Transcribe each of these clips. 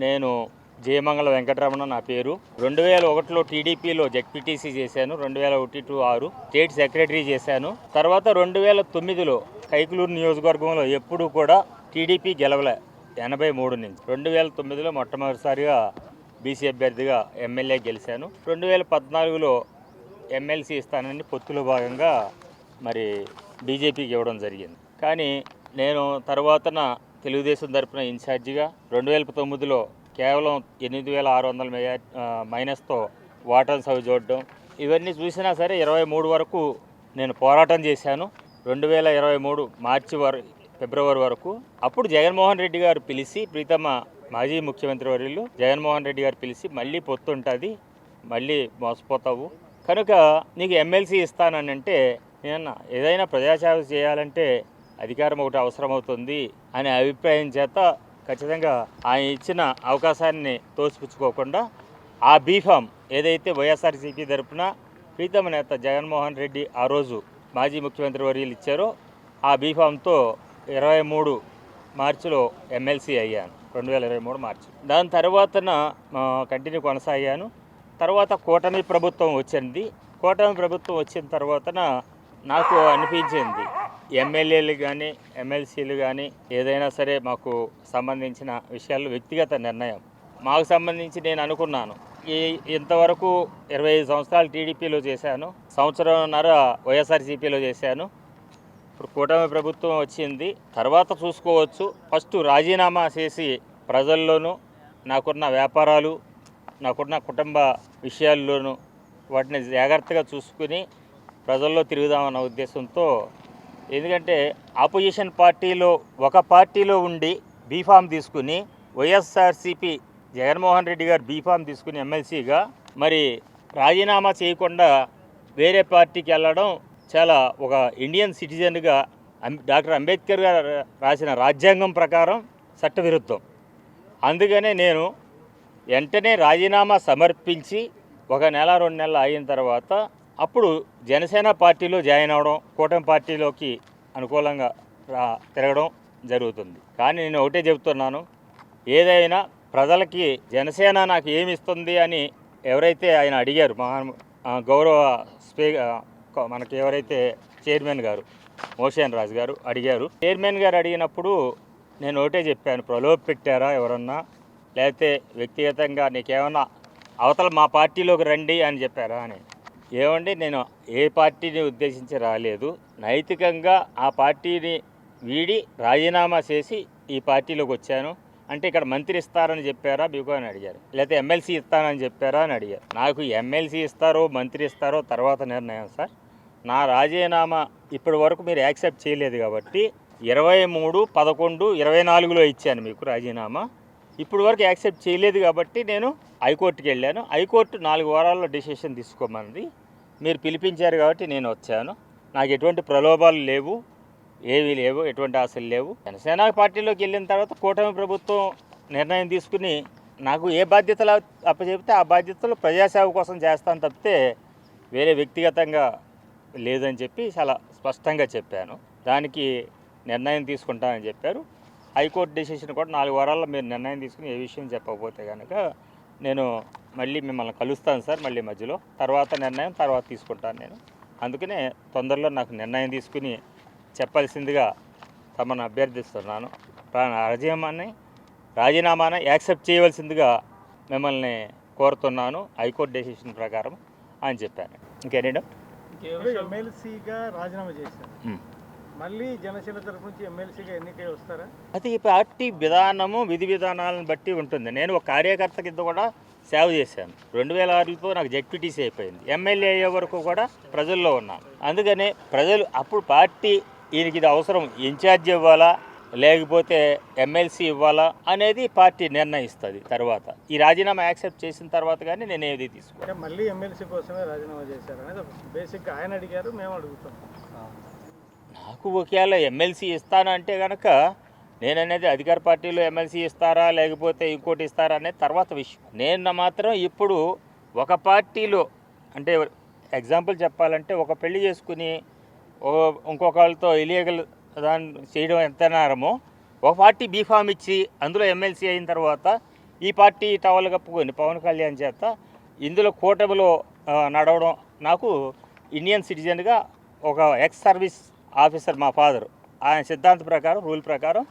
నేను జయమంగళ వెంకటరమణ నా పేరు. 2001లో టీడీపీలో జెడ్పీటీసీ చేశాను. 2001 to 6 స్టేట్ సెక్రటరీ చేశాను. తర్వాత 2009లో కైకలూరు నియోజకవర్గంలో ఎప్పుడూ కూడా టీడీపీ గెలవలే 83 నుంచి. 2009లో మొట్టమొదటిసారిగా బీసీ అభ్యర్థిగా ఎమ్మెల్యే గెలిచాను. 2014లో ఎమ్మెల్సీ ఇస్తానని పొత్తులో భాగంగా మరి బీజేపీకి ఇవ్వడం జరిగింది. కానీ నేను తర్వాతన తెలుగుదేశం తరపున ఇన్ఛార్జిగా 2009లో కేవలం 8,600 మైనస్తో వాటర్ సభ చూడడం ఇవన్నీ చూసినా సరే 23 వరకు నేను పోరాటం చేశాను. 2023 ఫిబ్రవరి వరకు అప్పుడు జగన్మోహన్ రెడ్డి గారు పిలిచి, ప్రీతమ మాజీ ముఖ్యమంత్రి వర్యులు జగన్మోహన్ రెడ్డి గారు పిలిచి, మళ్ళీ పొత్తు ఉంటుంది, మళ్ళీ మోసపోతావు కనుక నీకు ఎమ్మెల్సీ ఇస్తానని అంటే, నేను ఏదైనా ప్రజాసేవ చేయాలంటే అధికారం ఒకటి అవసరమవుతుంది అనే అభిప్రాయం చేత ఖచ్చితంగా ఆయన ఇచ్చిన అవకాశాన్ని తోసిపుచ్చుకోకుండా ఆ బీఫామ్ ఏదైతే వైఎస్ఆర్సీపీ తరపున ప్రీతమ నేత జగన్మోహన్ రెడ్డి ఆ రోజు మాజీ ముఖ్యమంత్రి వర్యులు ఇచ్చారో ఆ బీఫామ్తో 23 మార్చిలో ఎమ్మెల్సీ అయ్యాను. 2023 మార్చి. దాని తర్వాతన కంటిన్యూ కొనసాగాను. తర్వాత కూటమి ప్రభుత్వం వచ్చింది. కూటమి ప్రభుత్వం వచ్చిన తర్వాతన నాకు అనిపించింది ఎమ్మెల్యేలు కానీ ఎమ్మెల్సీలు కానీ ఏదైనా సరే మాకు సంబంధించిన విషయాలు వ్యక్తిగత నిర్ణయం. మాకు సంబంధించి నేను అనుకున్నాను, ఇంతవరకు 25 సంవత్సరాలు టీడీపీలో చేశాను, సంవత్సరంన్నర వైఎస్ఆర్సీపీలో చేశాను. ఇప్పుడు కూటమి ప్రభుత్వం వచ్చింది, తర్వాత చూసుకోవచ్చు. ఫస్ట్ రాజీనామా చేసి ప్రజల్లోనూ నాకున్న వ్యాపారాలు, నాకున్న కుటుంబ విషయాల్లోనూ వాటిని జాగ్రత్తగా చూసుకుని ప్రజల్లో తిరుగుదామన్న ఉద్దేశంతో, ఎందుకంటే ఆపోజిషన్ పార్టీలో ఒక పార్టీలో ఉండి బీఫామ్ తీసుకుని వైఎస్ఆర్సీపీ జగన్మోహన్ రెడ్డి గారు బీఫామ్ తీసుకుని ఎమ్మెల్సీగా మరి రాజీనామా చేయకుండా వేరే పార్టీకి వెళ్ళడం చాలా ఒక ఇండియన్ సిటిజన్గా డాక్టర్ అంబేద్కర్ గారు రాసిన రాజ్యాంగం ప్రకారం చట్టవిరుద్ధం. అందుకనే నేను వెంటనే రాజీనామా సమర్పించి 1 నెల 2 నెలలు అయిన తర్వాత అప్పుడు జనసేన పార్టీలో జాయిన్ అవడం, కూటమి పార్టీలోకి అనుకూలంగా తిరగడం జరుగుతుంది. కానీ నేను ఒకటే చెబుతున్నాను, ఏదైనా ప్రజలకి జనసేన నాకు ఏమి ఇస్తుంది అని ఎవరైతే ఆయన అడిగారు, గౌరవ మనకి ఎవరైతే చైర్మన్ గారు మోషన్ రాజు గారు అడిగారు, చైర్మన్ గారు అడిగినప్పుడు నేను ఒకటే చెప్పాను, ప్రలోభ పెట్టారా ఎవరన్నా, లేకపోతే వ్యక్తిగతంగా నీకేమన్నా అవతల మా పార్టీలోకి రండి అని చెప్పారా అని. ఏమండి, నేను ఏ పార్టీని ఉద్దేశించి రాలేదు, నైతికంగా ఆ పార్టీని వీడి రాజీనామా చేసి ఈ పార్టీలోకి వచ్చాను. అంటే ఇక్కడ మంత్రి ఇస్తారని చెప్పారా మీకు అని అడిగారు, లేకపోతే ఎమ్మెల్సీ ఇస్తానని చెప్పారా అని అడిగారు. నాకు ఎమ్మెల్సీ ఇస్తారో మంత్రి ఇస్తారో తర్వాత నిర్ణయం సార్. నా రాజీనామా ఇప్పటి వరకు మీరు యాక్సెప్ట్ చేయలేదు కాబట్టి 23/11/24లో ఇచ్చాను మీకు రాజీనామా. ఇప్పుడు వరకు యాక్సెప్ట్ చేయలేదు కాబట్టి నేను హైకోర్టుకి వెళ్ళాను. హైకోర్టు 4 వారాల్లో డిసిషన్ తీసుకోమన్నది. మీరు పిలిపించారు కాబట్టి నేను వచ్చాను. నాకు ఎటువంటి ప్రలోభాలు లేవు, ఏవీ లేవు, ఎటువంటి ఆశలు లేవు. జనసేన పార్టీలోకి వెళ్ళిన తర్వాత కూటమి ప్రభుత్వం నిర్ణయం తీసుకుని నాకు ఏ బాధ్యతలు అప్పచెబితే ఆ బాధ్యతలు ప్రజాసేవ కోసం చేస్తాను తప్పితే వేరే వ్యక్తిగతంగా లేదని చెప్పి చాలా స్పష్టంగా చెప్పాను. దానికి నిర్ణయం తీసుకుంటానని చెప్పారు. హైకోర్టు డెసిషన్ కూడా 4 వారాల్లో మీరు నిర్ణయం తీసుకుని ఏ విషయం చెప్పకపోతే కనుక నేను మళ్ళీ మిమ్మల్ని కలుస్తాను సార్, మళ్ళీ మధ్యలో తర్వాత నిర్ణయం తర్వాత తీసుకుంటాను నేను. అందుకనే తొందరలో నాకు నిర్ణయం తీసుకుని చెప్పాల్సిందిగా తమను అభ్యర్థిస్తున్నాను. రాజీనామాని యాక్సెప్ట్ చేయవలసిందిగా మిమ్మల్ని కోరుతున్నాను హైకోర్టు డెసిషన్ ప్రకారం అని చెప్పాను. ఇంకేంటి ఎమ్మెల్సీగా రాజీనామా చేశారు, మళ్ళీ జనసేన తరఫు నుంచి ఎమ్మెల్సీగా ఎన్నికై వస్తారా? అది ఈ పార్టీ విధానము విధి విధానాలను బట్టి ఉంటుంది. నేను ఒక కార్యకర్త కింద కూడా సేవ చేశాను. 2006లో నాకు జెడ్పీటీసీ అయిపోయింది. ఎమ్మెల్యే అయ్యే వరకు కూడా ప్రజల్లో ఉన్నాను. అందుకనే ప్రజలు అప్పుడు పార్టీ ఈయనకి ఇది అవసరం, ఇన్ఛార్జ్ ఇవ్వాలా లేకపోతే ఎమ్మెల్సీ ఇవ్వాలా అనేది పార్టీ నిర్ణయిస్తుంది. తర్వాత ఈ రాజీనామా యాక్సెప్ట్ చేసిన తర్వాత కానీ నేను ఏది తీసుకోవాలి. మళ్ళీ ఎమ్మెల్సీ కోసమే రాజీనామా చేశారు అనేది బేసిక్గా ఆయన అడిగారు, మేము అడుగుతాం. నాకు ఒకవేళ ఎమ్మెల్సీ ఇస్తానంటే కనుక నేను అనేది అధికార పార్టీలో ఎమ్మెల్సీ ఇస్తారా లేకపోతే ఇంకోటి ఇస్తారా అనేది తర్వాత విషయం. నేను మాత్రం ఇప్పుడు ఒక పార్టీలో, అంటే ఎగ్జాంపుల్ చెప్పాలంటే ఒక పెళ్లి చేసుకుని ఇంకొకళ్ళతో ఇలీగల్ దాన్ని చేయడం ఎంత నేరమో, ఒక పార్టీ బీఫామ్ ఇచ్చి అందులో ఎమ్మెల్సీ అయిన తర్వాత ఈ పార్టీ టవల్ కప్పుకొని పవన్ కళ్యాణ్ చేత ఇందులో కూటమిలో నడవడం నాకు ఇండియన్ సిటిజన్గా ఒక ఎక్స్ సర్వీస్ ఆఫీసర్ మా ఫాదర్ ఆయన సిద్ధాంత ప్రకారం రూల్ ప్రకారం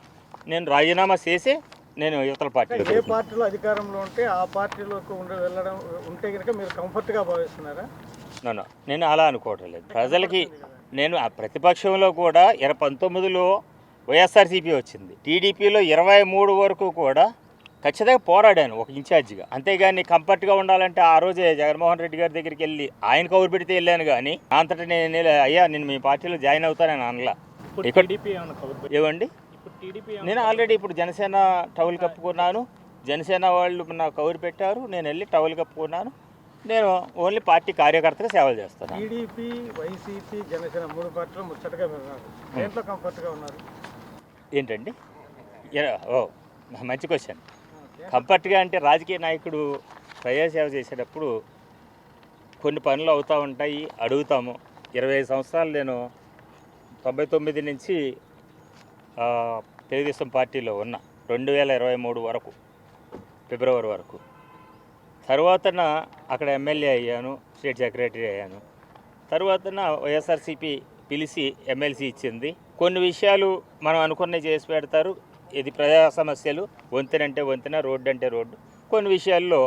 నేను రాజీనామా చేసి నేను యువతల పార్టీ ఏ పార్టీలో అధికారంలో ఉంటే ఆ పార్టీలోకి వెళ్ళడం ఉంటే కనుక మీరు కంఫర్ట్గా భావిస్తున్నారా? నేను అలా అనుకోవటం లేదు. ప్రజలకి నేను ఆ ప్రతిపక్షంలో కూడా 19లో వైఎస్ఆర్సీపీ వచ్చింది, టీడీపీలో 23 వరకు కూడా ఖచ్చితంగా పోరాడాను ఒక ఇన్ఛార్జిగా. అంతేగాని కంఫర్ట్గా ఉండాలంటే ఆ రోజే జగన్మోహన్ రెడ్డి గారి దగ్గరికి వెళ్ళి ఆయన కౌరు పెడితే వెళ్ళాను కానీ అంతటా నేను అయ్యా నేను మీ పార్టీలో జాయిన్ అవుతానని అనలా. ఏవండి నేను ఆల్రెడీ ఇప్పుడు జనసేన టవల్ కప్పుకున్నాను, జనసేన వాళ్ళు నాకు కౌరు పెట్టారు, నేను వెళ్ళి టవల్ కప్పుకున్నాను. నేను ఓన్లీ పార్టీ కార్యకర్తగా సేవలు చేస్తాను. టీడీపీ, వైసీపీ, జనసేన 3 పార్టీలు ముచ్చటగా ఉన్నారు. దేంట్లో కంఫర్ట్గా ఉన్నారు? ఏంటండి? మంచి క్వశ్చన్. కంఫర్ట్గా అంటే రాజకీయ నాయకుడు ప్రజాసేవ చేసేటప్పుడు కొన్ని పనులు అవుతూ ఉంటాయి, అడుగుతాము. 25 సంవత్సరాలు నేను 99 నుంచి తెలుగుదేశం పార్టీలో ఉన్నా, 2023 వరకు ఫిబ్రవరి వరకు. తర్వాతన అక్కడ ఎమ్మెల్యే అయ్యాను, స్టేట్ సెక్రటరీ అయ్యాను. తర్వాతన వైఎస్ఆర్సీపీ పిలిచి ఎమ్మెల్సీ ఇచ్చింది. కొన్ని విషయాలు మనం అనుకున్నవి చేసి పెడతారు. ఇది ప్రజా సమస్యలు, వంతెనంటే వంతెన, రోడ్డు అంటే రోడ్డు. కొన్ని విషయాల్లో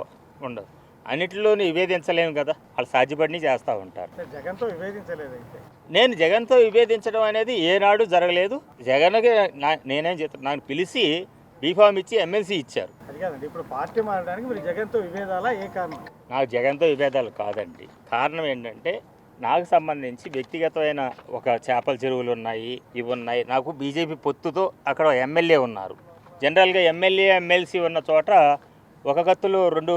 ఉండదు. అన్నిటిలోనూ విభేదించలేము కదా, వాళ్ళు సాధ్యపడిని చేస్తూ ఉంటారు. జగన్తో విభేదించలేదు. నేను జగన్తో విభేదించడం అనేది ఏనాడు జరగలేదు. జగన్కి నేనేం చెప్తాను, నాకు పిలిచి బీఫామ్ ఇచ్చి ఎమ్మెల్సీ ఇచ్చారు. అది కాదండి, ఇప్పుడు పార్టీ మారడానికి మీరు జగన్తో విభేదాలా? ఏ కారణం? నాకు జగన్తో విభేదాలు కాదండి. కారణం ఏంటంటే నాకు సంబంధించి వ్యక్తిగతమైన ఒక చేపల చెరువులు ఉన్నాయి, ఇవి ఉన్నాయి. నాకు బీజేపీ పొత్తుతో అక్కడ ఎమ్మెల్యే ఉన్నారు. జనరల్గా ఎమ్మెల్యే ఎమ్మెల్సీ ఉన్న చోట ఒక కత్తులు 2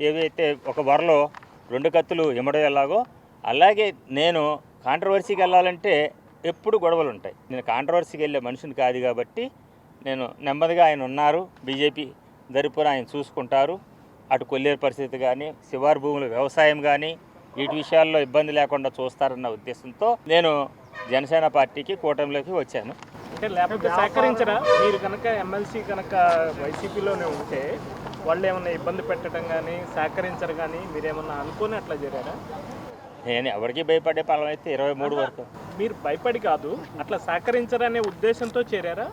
ఏవైతే ఒక వరలో 2 కత్తులు ఇమ్మడం ఎలాగో అలాగే నేను కాంట్రవర్సీకి వెళ్ళాలంటే ఎప్పుడు గొడవలు ఉంటాయి. నేను కాంట్రవర్సీకి వెళ్ళే మనిషిని కాదు కాబట్టి నేను నెమ్మదిగా ఆయన ఉన్నారు, బీజేపీ దరిపున ఆయన చూసుకుంటారు. అటు కొల్లేరు పరిస్థితి కానీ, శివారు భూముల వ్యవసాయం కానీ వీటి విషయాల్లో ఇబ్బంది లేకుండా చూస్తారన్న ఉద్దేశంతో నేను జనసేన పార్టీకి కూటమిలోకి వచ్చాను. అంటే లేకపోతే సహకరించరా? మీరు కనుక ఎమ్మెల్సీ కనుక వైసీపీలోనే ఉంటే వాళ్ళు ఏమన్నా ఇబ్బంది పెట్టడం కానీ సహకరించరు కానీ మీరేమన్నా అనుకుని అట్లా చేరారా? నేను ఎవరికి భయపడే పలం అయితే 23 వరకు. మీరు భయపడి కాదు, అట్లా సహకరించరనే ఉద్దేశంతో చేరారా?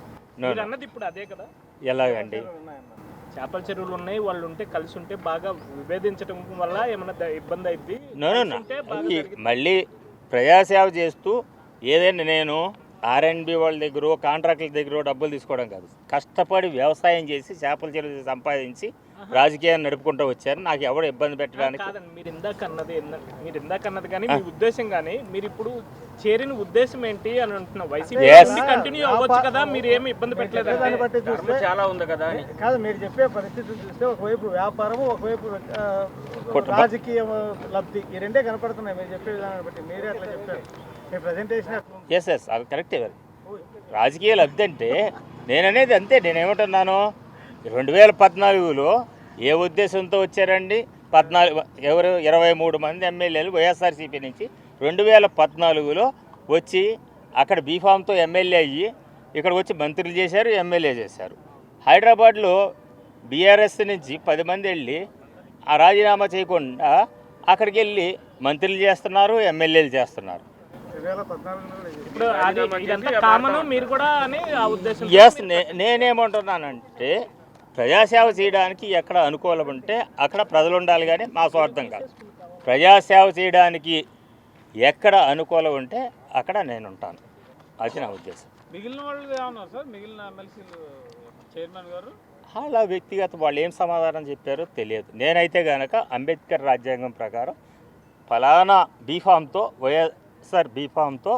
మీరు అన్నది ఇప్పుడు అదే కదా. ఎలాగండి? చేపల చెరువులు ఉన్నాయి, వాళ్ళు ఉంటే కలిసి ఉంటే బాగా విభేదించడం వల్ల ఏమన్నా ఇబ్బంది అయింది. మళ్ళీ ప్రజాసేవ చేస్తూ ఏదైనా నేను R&B వాళ్ళ దగ్గర కాంట్రాక్టుల దగ్గర డబ్బులు తీసుకోవడం కాదు, కష్టపడి వ్యవసాయం చేసి చేపల చెరువు సంపాదించి రాజకీయాన్ని నడుపుకుంటూ వచ్చారు. నాకు ఎవరు ఇబ్బంది పెట్టడానికి కాదండి. మీరు ఇందాక అన్నది కానీ మీ ఉద్దేశం కానీ మీరు ఇప్పుడు చేరిన ఉద్దేశం ఏంటి అని అంటున్నా. వైసీపీ కంటిన్యూ అవ్వచ్చు కదా, మీరు ఏమి ఇబ్బంది పెట్టలేదు. చాలా ఉంది కదా కాదు, మీరు చెప్పే పరిస్థితి చూస్తే ఒకవైపు వ్యాపారము, ఒకవైపు రాజకీయ లబ్ధి, ఈ రెండే కనపడుతున్నాయి మీరు చెప్పే విధానాన్ని బట్టి. మీరే అట్లా చెప్పారు మీ ప్రజెంటేషన్. ఎస్ అది కరెక్టే. రాజకీయ లబ్ధి అంటే నేననేది అంతే. నేనేమంటున్నాను, 2014లో ఏ ఉద్దేశంతో వచ్చారండి? 23 మంది ఎమ్మెల్యేలు వైఎస్ఆర్సీపీ నుంచి 2014లో వచ్చి అక్కడ బీఫామ్తో ఎమ్మెల్యే అయ్యి ఇక్కడికి వచ్చి మంత్రులు చేశారు, ఎమ్మెల్యే చేశారు. హైదరాబాద్లో బీఆర్ఎస్ నుంచి 10 మంది వెళ్ళి ఆ రాజీనామా చేయకుండా అక్కడికి వెళ్ళి మంత్రులు చేస్తున్నారు, ఎమ్మెల్యేలు చేస్తున్నారు. ఎస్ నేనేమంటున్నానంటే ప్రజాసేవ చేయడానికి ఎక్కడ అనుకూలం ఉంటే అక్కడ ప్రజలు ఉండాలి కానీ మా స్వార్థం కాదు. ప్రజాసేవ చేయడానికి ఎక్కడ అనుకూలం ఉంటే అక్కడ నేను ఉంటాను, అది నా ఉద్దేశం. మిగిలిన వాళ్ళు ఏమన్నారు సార్? మిగిలిన ఎమ్మెల్సీలు చైర్మన్ గారు అలా వ్యక్తిగత వాళ్ళు ఏం సమాధానం చెప్పారో తెలియదు. నేనైతే కనుక అంబేద్కర్ రాజ్యాంగం ప్రకారం ఫలానా బీఫామ్తో వైఎస్ఆర్ బీఫామ్తో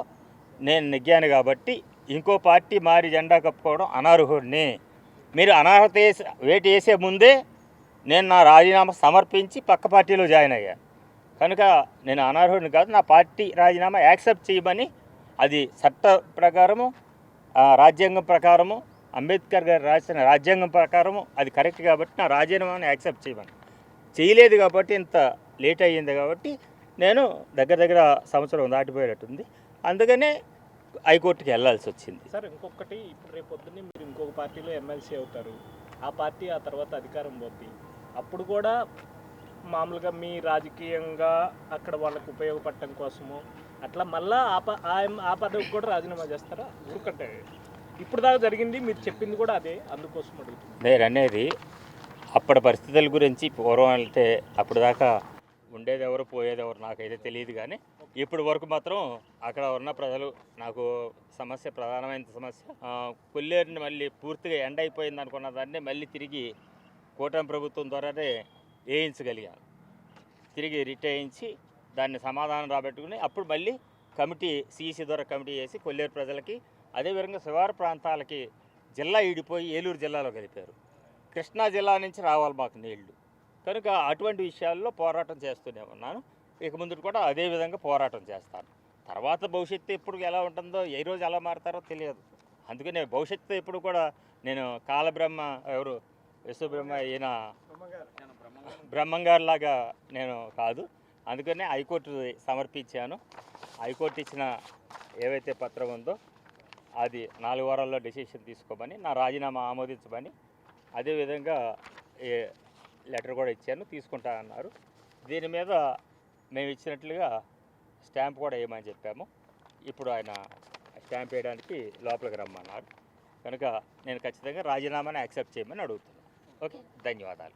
నేను నెగ్గాను కాబట్టి ఇంకో పార్టీ మారి జెండా కప్పుకోవడం అనర్హుడిని. మీరు అనర్హత వేటు వేసే ముందే నేను నా రాజీనామా సమర్పించి పక్క పార్టీలో జాయిన్ అయ్యాను కనుక నేను అనర్హుడిని కాదు. నా పార్టీ రాజీనామా యాక్సెప్ట్ చేయమని, అది చట్ట ప్రకారము, రాజ్యాంగం ప్రకారము, అంబేద్కర్ గారు రాసిన రాజ్యాంగం ప్రకారము అది కరెక్ట్ కాబట్టి నా రాజీనామాను యాక్సెప్ట్ చేయమని. చేయలేదు కాబట్టి ఇంత లేట్ అయ్యింది కాబట్టి నేను దగ్గర సంవత్సరం దాటిపోయేటట్టుంది. అందుకనే హైకోర్టుకి వెళ్ళాల్సి వచ్చింది. సార్ ఇంకొకటి, ఇప్పుడు రేపు పొద్దున్నే మీరు ఇంకొక పార్టీలో ఎమ్మెల్సీ అవుతారు, ఆ పార్టీ ఆ తర్వాత అధికారం పోద్ది, అప్పుడు కూడా మామూలుగా మీ రాజకీయంగా అక్కడ వాళ్ళకి ఉపయోగపడటం కోసము అట్లా మళ్ళా ఆ పదవికి కూడా రాజీనామా చేస్తారా? ఊరుకంటే ఇప్పుడు దాకా జరిగింది మీరు చెప్పింది కూడా అదే, అందుకోసం అడుగుతుంది. నేను అనేది అప్పటి పరిస్థితుల గురించి పూర్వం అంటే అప్పుడు దాకా ఉండేది ఎవరు పోయేది ఎవరు నాకైతే తెలియదు, కానీ ఇప్పటి వరకు మాత్రం అక్కడ ఉన్న ప్రజలు నాకు ప్రధానమైన సమస్య కొల్లేరుని మళ్ళీ పూర్తిగా ఎండ్ అయిపోయింది అనుకున్న దాన్ని మళ్ళీ తిరిగి కూటమి ప్రభుత్వం ద్వారానే వేయించగలిగాను. తిరిగి రిటేయించి దాన్ని సమాధానం రాబెట్టుకుని అప్పుడు మళ్ళీ కమిటీ సిఈసి ద్వారా కమిటీ చేసి కొల్లేరు ప్రజలకి, అదేవిధంగా శివారు ప్రాంతాలకి జిల్లా ఈడిపోయి ఏలూరు జిల్లాలో కలిపారు. కృష్ణా జిల్లా నుంచి రావాలి మాకు నీళ్లు, కనుక అటువంటి విషయాల్లో పోరాటం చేస్తూనే ఉన్నాను. ఇక ముందు కూడా అదే విధంగా పోరాటం చేస్తాను. తర్వాత భవిష్యత్తు ఎప్పుడు ఎలా ఉంటుందో, ఏ రోజు ఎలా మారుతారో తెలియదు. అందుకనే భవిష్యత్తు ఎప్పుడు కూడా నేను కాలబ్రహ్మ ఎవరు విశ్వబ్రహ్మ ఈయన బ్రహ్మంగారిలాగా నేను కాదు. అందుకనే హైకోర్టు సమర్పించాను. హైకోర్టు ఇచ్చిన ఏవైతే పత్రం ఉందో అది 4 వారాల్లో డెసిషన్ తీసుకోమని, నా రాజీనామా ఆమోదించమని, అదేవిధంగా లెటర్ కూడా ఇచ్చాను, తీసుకుంటా అన్నారు. దీని మీద మేము ఇచ్చినట్లుగా స్టాంప్ కూడా వేయమని చెప్పాము. ఇప్పుడు ఆయన స్టాంప్ వేయడానికి లోపలికి రమ్మన్నారు. కనుక నేను ఖచ్చితంగా రాజీనామాని యాక్సెప్ట్ చేయమని అడుగుతున్నాను. ఓకే, ధన్యవాదాలు.